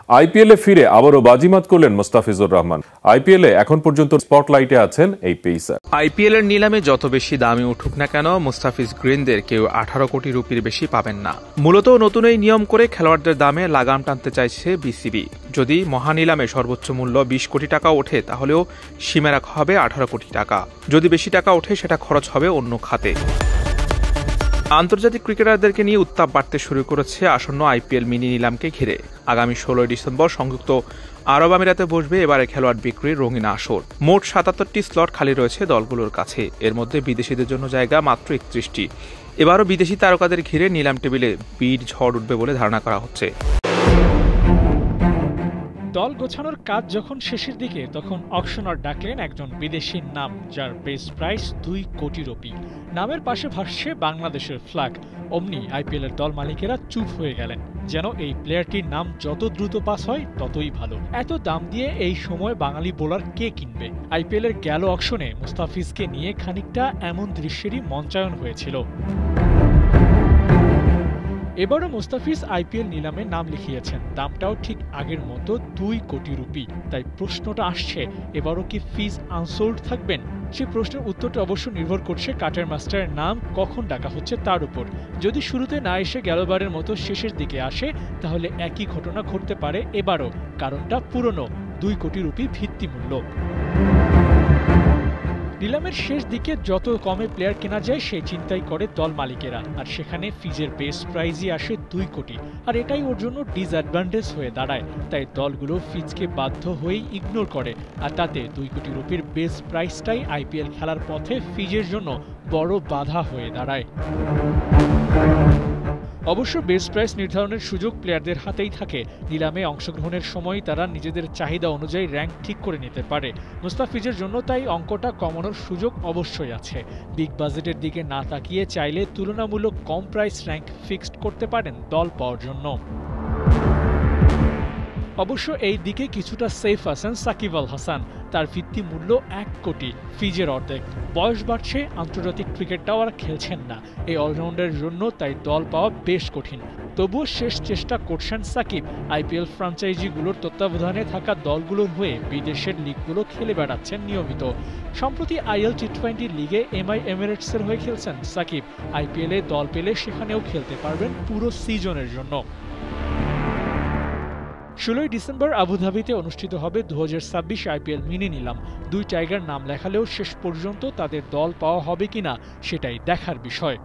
আইপিএলে ফিরে আবারও বাজিমাত করলেন মুস্তাফিজুর রহমান। আইপিএলে এখন পর্যন্ত স্পটলাইটে আছেন এই পেসার। আইপিএল এর নিলামে যত বেশি দামি উঠুক না কেন, মুস্তাফিজ গ্রিনদের কেউ 18 কোটি রুপির বেশি পাবেন না। মূলত নতুন এই নিয়ম করে খেলোয়াড়দের দামে লাগাম টানতে চাইছে বিসিবি। যদি মহানিলামে সর্বোচ্চ মূল্য 20 কোটি টাকা ওঠে, তাহলেও সীমা রাখা হবে 18 কোটি টাকা। যদি বেশি টাকা ওঠে, সেটা খরচ হবে অন্য খাতে। আন্তর্জাতিক ক্রিকেটারদেরকে নিয়ে উত্তাপ বাড়তে শুরু করেছে আসন্ন আইপিএল মিনি নিলামকে ঘিরে। আগামী 16 ডিসেম্বর সংযুক্ত আরব আমিরাতে বসবে এবারে খেলোয়াড় বিক্রির রঙিন আসর। মোট 77টি স্লট খালি রয়েছে দলগুলোর কাছে। এর মধ্যে বিদেশিদের জন্য জায়গা মাত্র 31টি। এবারও বিদেশি তারকাদের ঘিরে নিলাম টেবিলে বিড ঝড় উঠবে বলে ধারণা করা হচ্ছে। দল গোছানোর কাজ যখন শেষের দিকে, তখন অকশনার ডাকলেন একজন বিদেশির নাম, যার বেস প্রাইস 2 কোটি রুপি। নামের পাশে ভাসছে বাংলাদেশের ফ্ল্যাগ। অমনি আইপিএল এর দল মালিকেরা চুপ হয়ে গেলেন, যেন এই প্লেয়ারটির নাম যত দ্রুত পাস হয় ততই ভালো। এত দাম দিয়ে এই সময় বাঙালি বোলার কে কিনবে? আইপিএল এর গেল অকশনে মুস্তাফিজকে নিয়ে খানিকটা এমন দৃশ্যেরই মঞ্চায়ন হয়েছিল। এবারও মুস্তাফিজ আইপিএল নিলামে নাম লিখিয়েছেন, দামটাও ঠিক আগের মতো 2 কোটি রুপি। তাই প্রশ্নটা আসছে, এবারও কি ফিজ আনসোল্ড থাকবেন? সেই প্রশ্নের উত্তরটা অবশ্য নির্ভর করছে কাটার মাস্টারের নাম কখন ডাকা হচ্ছে তার উপর। যদি শুরুতে না এসে গেলবারের মতো শেষের দিকে আসে, তাহলে একই ঘটনা ঘটতে পারে এবারও। কারণটা পুরনো, 2 কোটি রুপি ভিত্তিমূল্য। নিলামের শেষ দিকে যত কমে প্লেয়ার কেনা যায় সেই চিন্তাই করে দল মালিকেরা, আর সেখানে ফিজের বেস প্রাইজই আসে 2 কোটি। আর এটাই ওর জন্য ডিসঅ্যাডভান্টেজ হয়ে দাঁড়ায়। তাই দলগুলো ফিজকে বাধ্য হয়েই ইগনোর করে, আর তাতে 2 কোটি রুপির বেস প্রাইসটাই আইপিএল খেলার পথে ফিজের জন্য বড় বাধা হয়ে দাঁড়ায়। অবশ্য বেস প্রাইস নির্ধারণের সুযোগ প্লেয়ারদের হাতেই থাকে। নিলামে অংশগ্রহণের সময় তারা নিজেদের চাহিদা অনুযায়ী র্যাঙ্ক ঠিক করে নিতে পারে। মুস্তাফিজের জন্য তাই অঙ্কটা কমানোর সুযোগ অবশ্যই আছে। বিগ বাজেটের দিকে না তাকিয়ে চাইলে তুলনামূলক কম প্রাইস র্যাঙ্ক ফিক্সড করতে পারেন দল পাওয়ার জন্য। অবশ্য এই দিকে কিছুটা সেফ আছেন সাকিব আল হাসান। তার ভিত্তি মূল্য 1 কোটি, ফিজের অর্ধেক। বয়স বাড়ছে, আন্তর্জাতিক ক্রিকেটটাও আর খেলছেন না। এই অলরাউন্ডারের জন্য তাই দল পাওয়া বেশ কঠিন। তবুও শেষ চেষ্টা করছেন সাকিব। আইপিএল ফ্র্যাঞ্চাইজিগুলোর তত্ত্বাবধানে থাকা দলগুলোর হয়ে বিদেশের লিগগুলো খেলে বেড়াচ্ছেন নিয়মিত। সম্প্রতি আইএল টি20 লিগে এমআই এমিরেটসের হয়ে খেলছেন সাকিব। আইপিএলে দল পেলে সেখানেও খেলতে পারবেন পুরো সিজনের জন্য। 16 ডিসেম্বর আবুধাবিতে অনুষ্ঠিত হবে 2026 আইপিএল মিনি নিলাম। 2 টাইগার নাম লেখালেও শেষ পর্যন্ত তাদের দল পাওয়া হবে কিনা সেটাই দেখার বিষয়।